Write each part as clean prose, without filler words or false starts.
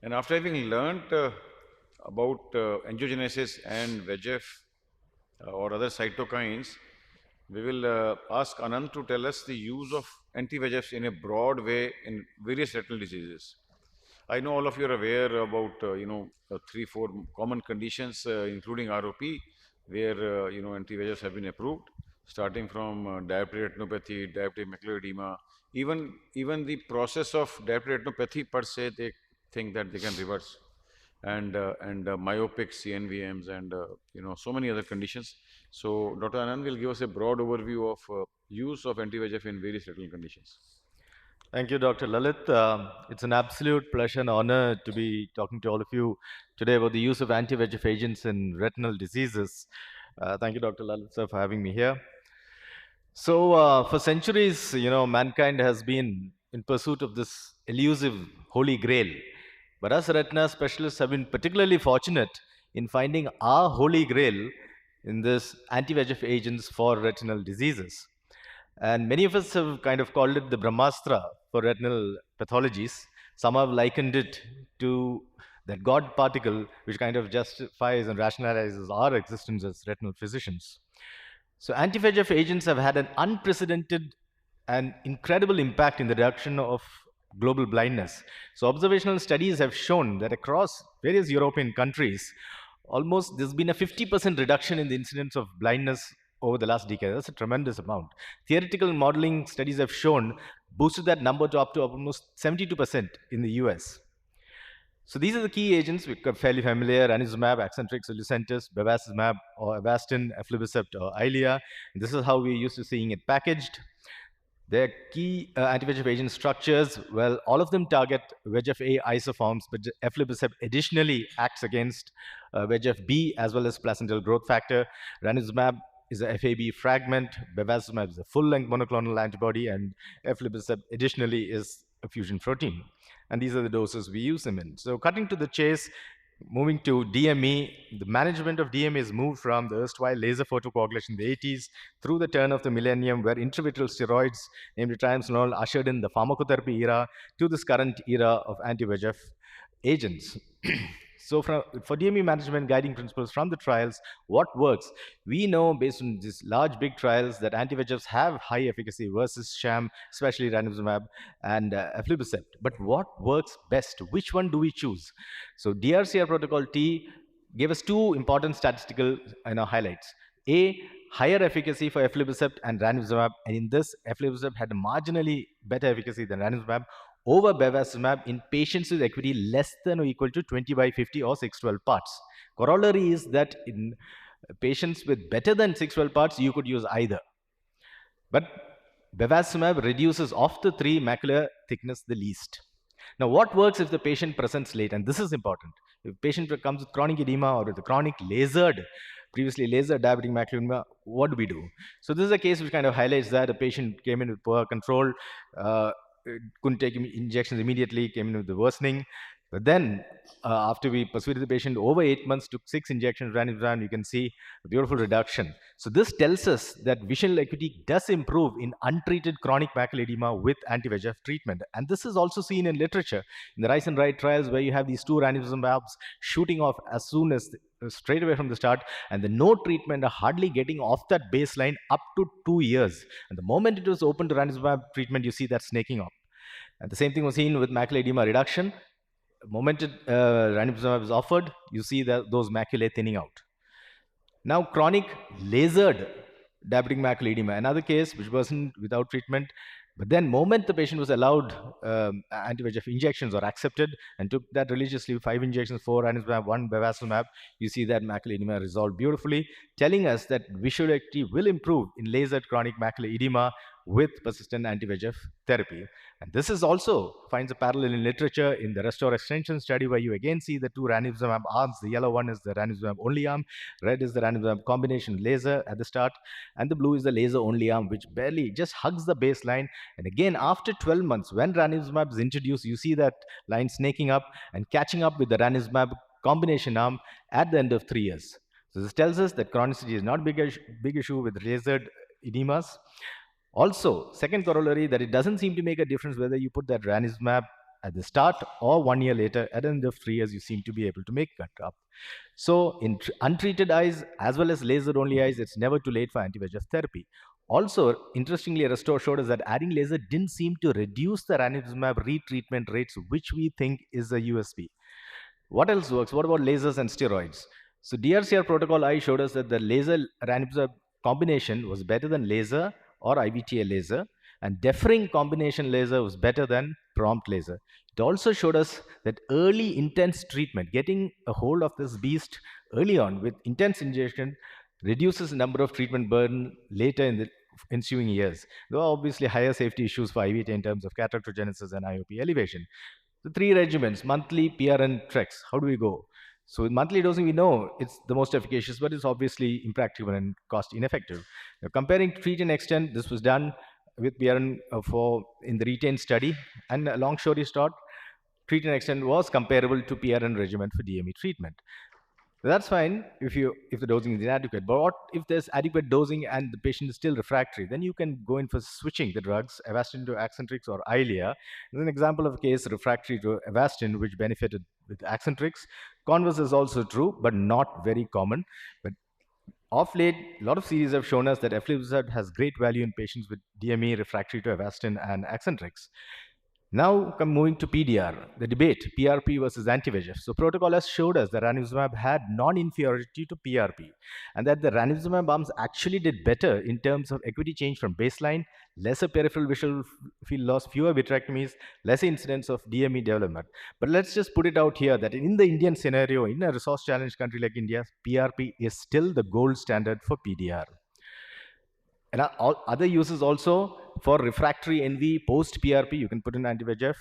And after having learnt about angiogenesis and VEGF or other cytokines, we will ask Anand to tell us the use of anti-VEGFs in a broad way in various retinal diseases. I know all of you are aware about, three, four common conditions, including ROP, where, anti-VEGFs have been approved, starting from diabetic retinopathy, diabetic macular edema, even the process of diabetic retinopathy per se, they think that they can reverse, and myopic CNVMs and, so many other conditions. So Dr. Anand will give us a broad overview of use of anti-VEGF in various retinal conditions. Thank you, Dr. Lalit. It's an absolute pleasure and honor to be talking to all of you today about the use of anti-VEGF agents in retinal diseases. Thank you, Dr. Lalit, sir, for having me here. So, for centuries, mankind has been in pursuit of this elusive holy grail. But us retina specialists have been particularly fortunate in finding our holy grail in this anti-VEGF agents for retinal diseases. And many of us have kind of called it the Brahmastra for retinal pathologies. Some have likened it to that God particle, which kind of justifies and rationalizes our existence as retinal physicians. So, anti-VEGF agents have had an unprecedented and incredible impact in the reduction of global blindness. So, observational studies have shown that across various European countries, almost there's been a 50% reduction in the incidence of blindness over the last decade. That's a tremendous amount. Theoretical modeling studies have shown boosted that number to up to almost 72% in the US. So these are the key agents we are fairly familiar: ranibizumab, Accentrix, Lucentis, bevacizumab, or Avastin, aflibercept, or Eylea. And this is how we're used to seeing it packaged. Their key anti-VEGF agent structures, well, all of them target VEGF-A isoforms, but aflibercept additionally acts against VEGF-B as well as placental growth factor. Ranibizumab is a FAB fragment, bevacizumab is a full-length monoclonal antibody, and aflibercept additionally is a fusion protein. And these are the doses we use them in. So cutting to the chase, moving to DME, the management of DME is moved from the erstwhile laser photocoagulation in the 80s through the turn of the millennium, where intravitreal steroids, namely triamcinolone, ushered in the pharmacotherapy era, to this current era of anti-VEGF agents. So for DME management guiding principles from the trials, what works? We know based on these large, big trials that anti-VEGFs have high efficacy versus sham, especially ranibizumab and aflibercept. But what works best? Which one do we choose? So DRCR protocol T gave us two important statistical highlights. A, higher efficacy for aflibercept and ranibizumab, and in this, aflibercept had a marginally better efficacy than ranibizumab over bevacizumab in patients with acuity less than or equal to 20 by 50 or 612 parts. Corollary is that in patients with better than 612 parts, you could use either. But bevacizumab reduces of the three macular thickness the least. Now, what works if the patient presents late? And this is important. If patient comes with chronic edema or with a chronic previously lasered diabetic macular edema, what do we do? So this is a case which kind of highlights that a patient came in with poor control, couldn't take injections immediately, came in with the worsening. But then, after we persuaded the patient over 8 months, took 6 injections, ranibizumab, you can see a beautiful reduction. So this tells us that visual acuity does improve in untreated chronic macular edema with anti-VEGF treatment. And this is also seen in literature. In the RISE and RIDE trials, where you have these two ranibizumabs shooting off as soon as straight away from the start, and the no treatment are hardly getting off that baseline up to 2 years. And the moment it was open to ranibizumab treatment, you see that snaking up. And the same thing was seen with macular edema reduction. The moment ranibizumab is offered, you see that those maculae thinning out. Now, chronic lasered diabetic macular edema, another case which wasn't without treatment, but then moment the patient was allowed anti-VEGF injections or accepted and took that religiously, 5 injections, 4 ranibizumab, 1 bevacizumab, you see that macular edema resolved beautifully, telling us that visual acuity will improve in lasered chronic macular edema with persistent anti-VEGF therapy. And this is also finds a parallel in literature in the Restore extension study, where you again see the two ranibizumab arms. The yellow one is the ranibizumab only arm, red is the ranibizumab combination laser at the start, and the blue is the laser only arm, which barely just hugs the baseline. And again, after 12 months, when ranibizumab is introduced, you see that line snaking up and catching up with the ranibizumab combination arm at the end of 3 years. So this tells us that chronicity is not big issue with lasered edemas. Also, second corollary, that it doesn't seem to make a difference whether you put that ranibizumab at the start or 1 year later. At the end of 3 years, you seem to be able to make it up. So in untreated eyes as well as laser-only eyes, it's never too late for anti-VEGF therapy. Also, interestingly, Restore showed us that adding laser didn't seem to reduce the ranibizumab retreatment rates, which we think is a USP. What else works? What about lasers and steroids? So DRCR protocol I showed us that the laser ranibizumab combination was better than laser or IVTA laser, and deferring combination laser was better than prompt laser. It also showed us that early intense treatment, getting a hold of this beast early on with intense injection, reduces the number of treatment burden later in the ensuing years. There are obviously higher safety issues for IVTA in terms of cataractogenesis and IOP elevation. The three regimens, monthly, PRN, TREX. How do we go? So with monthly dosing, we know it's the most efficacious, but it's obviously impractical and cost ineffective. Now, comparing treat and extend, this was done with PRN for in the RETAIN study, and a long story short, treat and extend was comparable to PRN regimen for DME treatment. That's fine if the dosing is inadequate. But what if there's adequate dosing and the patient is still refractory? Then you can go in for switching the drugs, Avastin to Axentrix or Eylea. There's an example of a case refractory to Avastin which benefited with Axentrix. Converse is also true, but not very common. But of late, a lot of series have shown us that eflornithine has great value in patients with DME refractory to Avastin and Axentrix. Now, moving to PDR, the debate, PRP versus anti-VEGF. So protocol has showed us that ranibizumab had non-inferiority to PRP, and that the ranibizumab arms actually did better in terms of acuity change from baseline, lesser peripheral visual field loss, fewer vitrectomies, lesser incidence of DME development. But let's just put it out here that in the Indian scenario, in a resource-challenged country like India, PRP is still the gold standard for PDR. And other uses also for refractory NV post PRP, you can put in anti-VEGF.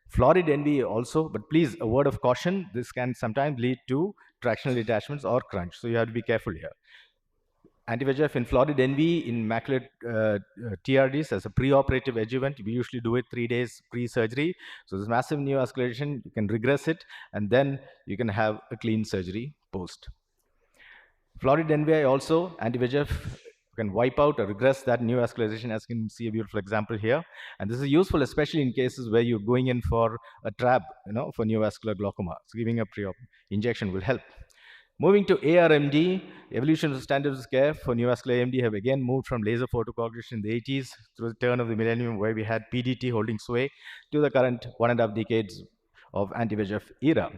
Florid NV also, but please, a word of caution, this can sometimes lead to tractional detachments or crunch, so you have to be careful here. Anti-VEGF in florid NV in macular TRDs as a preoperative adjuvant. We usually do it 3 days pre-surgery. So this massive neovascularization, you can regress it, and then you can have a clean surgery post. Florid NVI also, anti-VEGF can wipe out or regress that neovascularization, as you can see a beautiful example here. And this is useful, especially in cases where you're going in for a trab, for neovascular glaucoma. So giving a pre-op injection will help. Moving to ARMD, evolution of standards of care for neovascular AMD have again moved from laser photocoagulation in the 80s through the turn of the millennium, where we had PDT holding sway, to the current 1.5 decades of anti-VEGF era.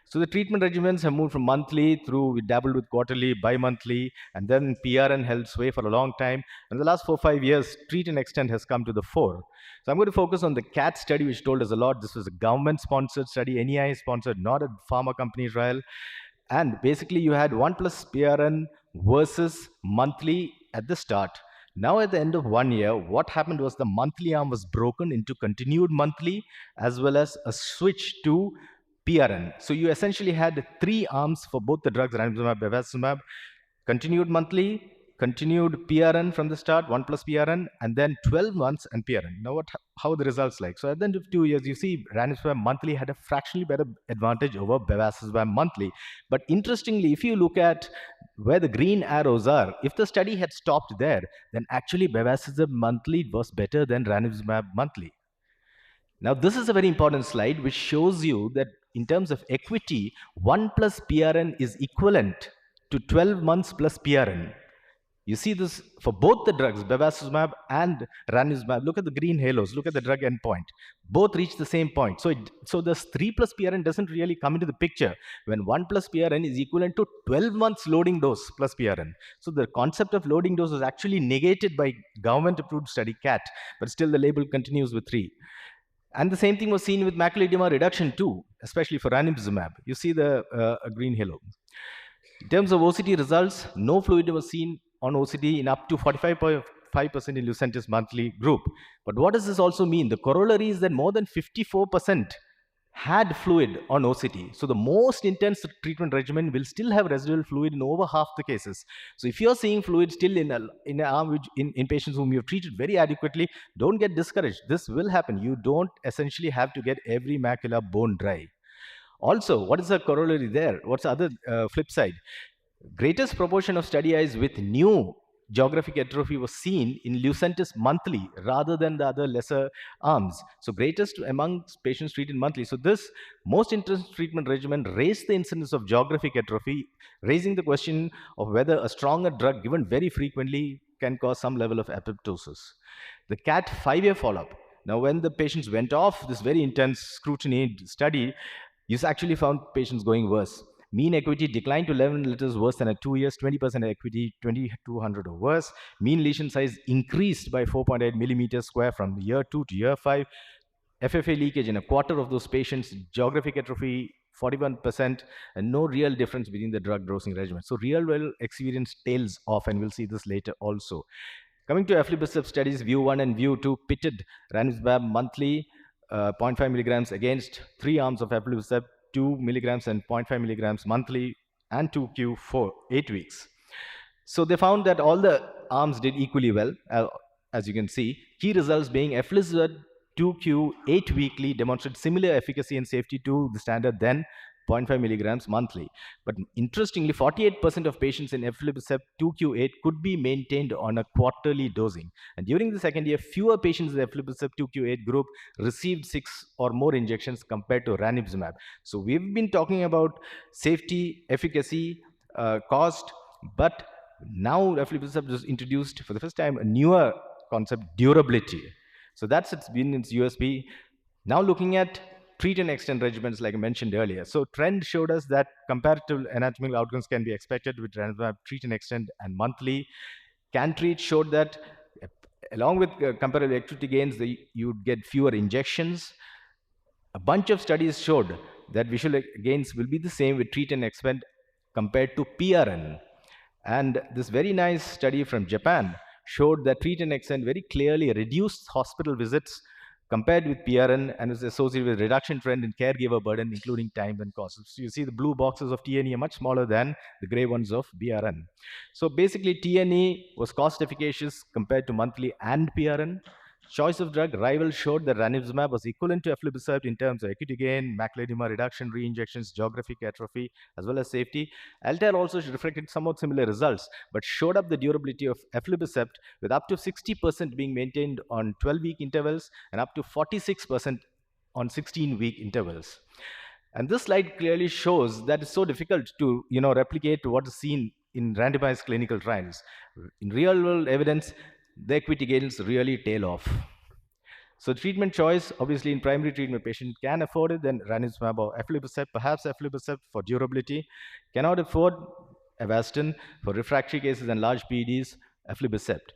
So the treatment regimens have moved from monthly through, we dabbled with quarterly, bi-monthly, and then PRN held sway for a long time. And the last 4 or 5 years, treat and extend has come to the fore. So I'm going to focus on the CAT study, which told us a lot. This was a government-sponsored study, NEI-sponsored, not a pharma company trial. And basically, you had 1 plus PRN versus monthly at the start. Now, at the end of 1 year, what happened was the monthly arm was broken into continued monthly as well as a switch to PRN. So you essentially had 3 arms for both the drugs, ranibizumab, bevacizumab, continued monthly, continued PRN from the start, 1 plus PRN, and then 12 months and PRN. Now, how are the results like? So at the end of 2 years, you see ranibizumab monthly had a fractionally better advantage over bevacizumab monthly. But interestingly, if you look at where the green arrows are, if the study had stopped there, then actually bevacizumab monthly was better than ranibizumab monthly. Now, this is a very important slide which shows you that in terms of equity, 1 plus PRN is equivalent to 12 months plus PRN. You see this for both the drugs, bevacizumab and ranibizumab. Look at the green halos. Look at the drug endpoint. Both reach the same point. So this 3 plus PRN doesn't really come into the picture when 1 plus PRN is equivalent to 12 months loading dose plus PRN. So the concept of loading dose was actually negated by government-approved study CAT, but still the label continues with 3. And the same thing was seen with macular edema reduction too, especially for ranibizumab. You see the green halo. In terms of OCT results, no fluid was seen on OCT in up to 45.5% in Lucentis monthly group. But what does this also mean? The corollary is that more than 54% had fluid on OCT. So the most intense treatment regimen will still have residual fluid in over half the cases. So if you're seeing fluid still in an arm which in patients whom you've treated very adequately, don't get discouraged. This will happen. You don't essentially have to get every macula bone dry. Also, what is the corollary there? What's the other flip side? Greatest proportion of study eyes with new geographic atrophy was seen in Lucentis monthly rather than the other lesser arms. So greatest among patients treated monthly. So this most intense treatment regimen raised the incidence of geographic atrophy, raising the question of whether a stronger drug given very frequently can cause some level of apoptosis. The CAT 5-year follow-up. Now, when the patients went off this very intense scrutiny study, you actually found patients going worse. Mean acuity declined to 11 letters worse than at 2 years, 20% acuity, 2200 or worse. Mean lesion size increased by 4.8 millimeters square from year 2 to year 5. FFA leakage in a quarter of those patients, geographic atrophy 41%, and no real difference between the drug dosing regimen. So real world experience tails off, and we'll see this later also. Coming to aflibercept studies, view 1 and view 2 pitted ranibizumab monthly, 0.5 milligrams against 3 arms of aflibercept, 2 milligrams and 0.5 milligrams monthly, and 2Q for 8 weeks. So they found that all the arms did equally well, as you can see. Key results being aflibercept 2Q 8 weekly demonstrated similar efficacy and safety to the standard then 0.5 milligrams monthly. But interestingly, 48% of patients in aflibercept 2Q8 could be maintained on a quarterly dosing. And during the second year, fewer patients in the aflibercept 2Q8 group received 6 or more injections compared to ranibizumab. So we've been talking about safety, efficacy, cost, but now aflibercept was introduced for the first time a newer concept, durability. So that's been its USP. Now looking at treat and extend regimens, like I mentioned earlier. So trend showed us that comparative anatomical outcomes can be expected with ranibizumab treat and extend and monthly. CanTreat showed that along with comparative activity gains, you'd get fewer injections. A bunch of studies showed that visual gains will be the same with treat and extend compared to PRN. And this very nice study from Japan showed that treat and extend very clearly reduced hospital visits compared with PRN and is associated with reduction trend in caregiver burden, including time and cost. So you see the blue boxes of TNE are much smaller than the gray ones of BRN. So basically TNE was cost efficacious compared to monthly and PRN. Choice of drug, Rival showed that ranibizumab was equivalent to aflibercept in terms of acuity gain, macular edema reduction, re-injections, geographic atrophy, as well as safety. Altair also reflected somewhat similar results, but showed up the durability of aflibercept with up to 60% being maintained on 12-week intervals and up to 46% on 16-week intervals. And this slide clearly shows that it's so difficult to replicate what is seen in randomized clinical trials. In real-world evidence, the equity gains really tail off. So treatment choice, obviously in primary treatment, patient can afford it, then ranibizumab or aflibercept, perhaps aflibercept for durability. Cannot afford Avastin for refractory cases and large PEDs, aflibercept.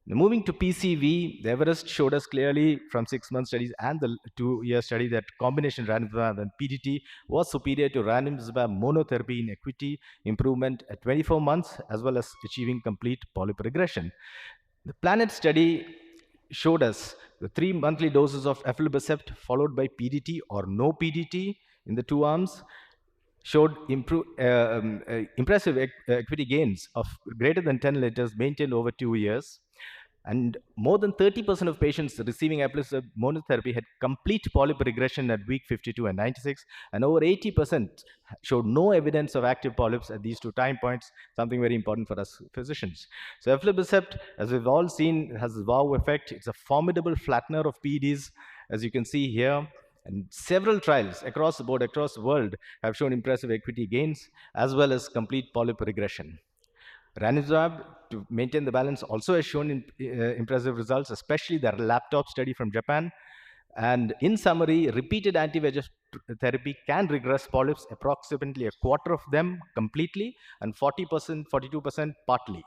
Now, moving to PCV, the Everest showed us clearly from 6-month studies and the 2-year study that combination ranibizumab and PDT was superior to ranibizumab monotherapy in equity improvement at 24 months, as well as achieving complete polyp regression. The PLANET study showed us the 3 monthly doses of aflibercept followed by PDT or no PDT in the 2 arms showed impressive equity gains of greater than 10 letters maintained over 2 years. And more than 30% of patients receiving aflibercept monotherapy had complete polyp regression at week 52 and 96, and over 80% showed no evidence of active polyps at these 2 time points, something very important for us physicians. So aflibercept, as we've all seen, has a wow effect. It's a formidable flattener of PEDs, as you can see here. And several trials across the board, across the world, have shown impressive equity gains, as well as complete polyp regression. Ranibizumab, to maintain the balance, also has shown impressive results, especially the laptop study from Japan. And in summary, repeated anti-VEGF therapy can regress polyps, approximately a quarter of them completely and 40%, 42% partly.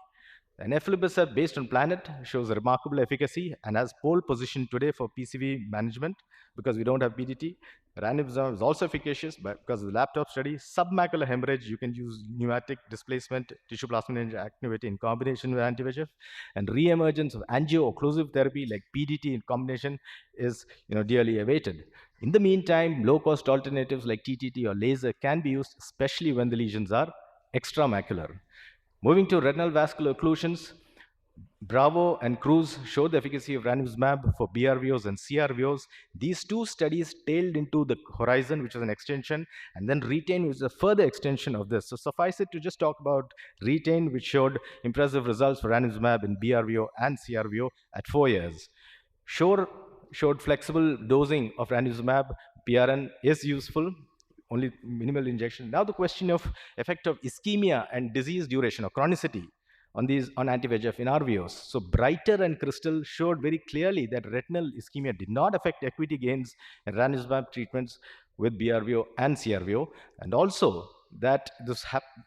And aflibercept, based on PLANET, shows remarkable efficacy and has pole position today for PCV management because we don't have PDT. Ranibizumab is also efficacious because of the laptop study. Submacular hemorrhage, you can use pneumatic displacement, tissue plasminogen activity in combination with anti-VEGF. And re-emergence of angio-occlusive therapy like PDT in combination is dearly awaited. In the meantime, low-cost alternatives like TTT or laser can be used, especially when the lesions are extramacular. Moving to retinal vascular occlusions, Bravo and Cruz showed the efficacy of ranibizumab for BRVOs and CRVOs. These two studies tailed into the Horizon, which was an extension, and then Retain, which is a further extension of this. So suffice it to just talk about Retain, which showed impressive results for ranibizumab in BRVO and CRVO at 4 years. Shore showed flexible dosing of ranibizumab. PRN is useful, only minimal injection. Now the question of effect of ischemia and disease duration or chronicity on anti-VEGF in RVOs. So Brighter and Crystal showed very clearly that retinal ischemia did not affect equity gains in ranibizumab treatments with BRVO and CRVO, and also that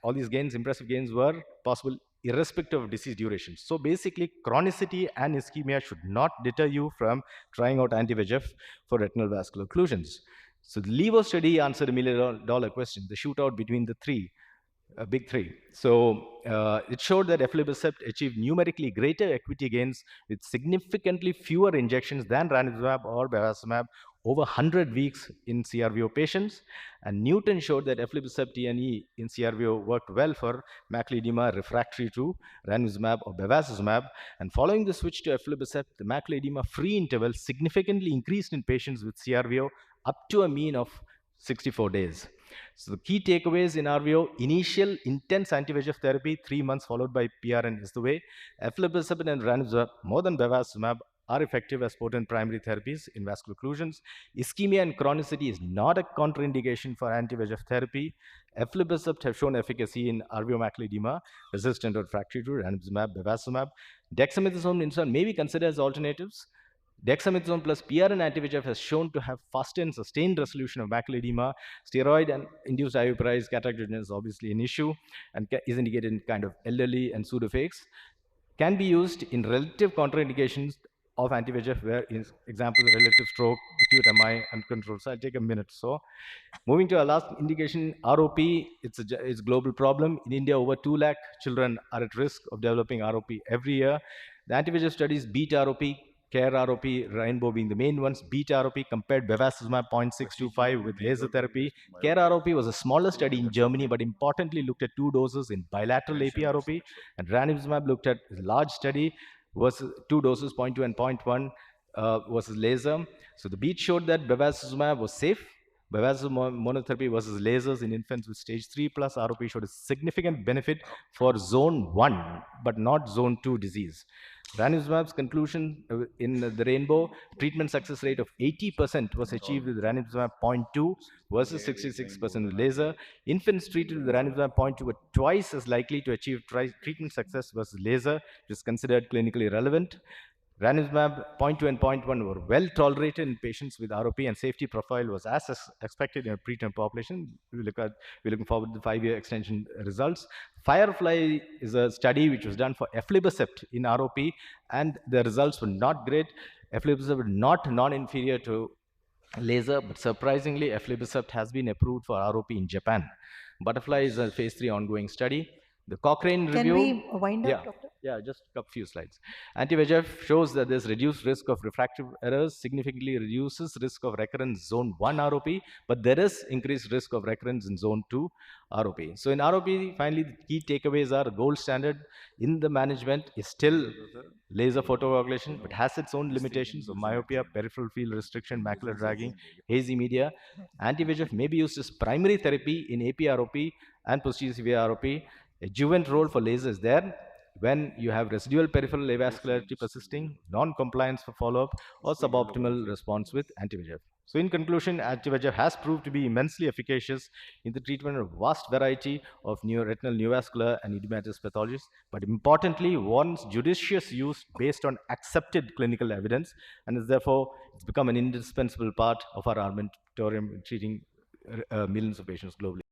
all these gains, impressive gains, were possible irrespective of disease duration. So basically, chronicity and ischemia should not deter you from trying out anti-VEGF for retinal vascular occlusions. So the LEVO study answered a $1 million question, the shootout between the big three. So it showed that aflibercept achieved numerically greater equity gains with significantly fewer injections than ranibizumab or bevacizumab over 100 weeks in CRVO patients. And Newton showed that aflibercept TNE in CRVO worked well for macular edema refractory to ranibizumab or bevacizumab. And following the switch to aflibercept, the macular edema free interval significantly increased in patients with CRVO up to a mean of 64 days. So the key takeaways in RVO: initial intense anti-VEGF therapy, 3 months followed by PRN is the way. Aflibercept and ranibizumab, more than bevacizumab, are effective as potent primary therapies in vascular occlusions. Ischemia and chronicity is not a contraindication for anti-VEGF therapy. Aflibercept have shown efficacy in RVO macular edema resistant or refractory to ranibizumab, bevacizumab. Dexamethasone and insulin may be considered as alternatives. Dexamethasone plus PRN anti-VEGF has shown to have faster and sustained resolution of macular edema. Steroid and induced IOP cataract is obviously an issue and is indicated in kind of elderly and pseudophakics. Can be used in relative contraindications of anti-VEGF, where, in example, relative stroke, acute MI, uncontrolled. So I'll take a minute. So moving to our last indication, ROP, it's a global problem. In India, over 2 lakh children are at risk of developing ROP every year. The anti-VEGF studies beat ROP, CARE ROP, Rainbow being the main ones, beat ROP, compared bevacizumab 0.625 with laser therapy. CARE ROP was a smaller study in Germany, but importantly looked at 2 doses in bilateral AP ROP, and ranibizumab looked at a large study versus 2 doses, 0.2 and 0.1 versus laser. So the beat showed that bevacizumab was safe. Bevacizumab monotherapy versus lasers in infants with stage 3 plus ROP showed a significant benefit for zone 1, but not zone 2 disease. Ranibizumab's conclusion in the Rainbow, treatment success rate of 80% was achieved with ranibizumab 0.2 versus 66% with laser. Infants treated with ranibizumab 0.2 were twice as likely to achieve treatment success versus laser, which is considered clinically relevant. Ranibizumab 0.2 and 0.1 were well tolerated in patients with ROP, and safety profile was as expected in a preterm population. We're looking forward to the 5-year extension results. Firefly is a study which was done for aflibercept in ROP, and the results were not great. Aflibercept was not non-inferior to laser, but surprisingly, aflibercept has been approved for ROP in Japan. Butterfly is a phase 3 ongoing study. The Cochrane review. Can we wind up, Doctor? Yeah, just a few slides. Anti-VEGF shows that there's reduced risk of refractive errors, significantly reduces risk of recurrence zone 1 ROP, but there is increased risk of recurrence in zone 2 ROP. So in ROP, finally, the key takeaways are: gold standard in the management is still laser photocoagulation, but has its own limitations of myopia, peripheral field restriction, macular dragging, hazy media. Anti-VEGF may be used as primary therapy in AP ROP and posterior severe ROP. A adjuvant role for laser is there when you have residual peripheral avascularity persisting, non-compliance for follow-up, or suboptimal response with anti-VEGF. So in conclusion, anti-VEGF has proved to be immensely efficacious in the treatment of a vast variety of retinal neovascular and edematous pathologies, but importantly, warrants judicious use based on accepted clinical evidence, and is therefore it's become an indispensable part of our armamentarium in treating millions of patients globally.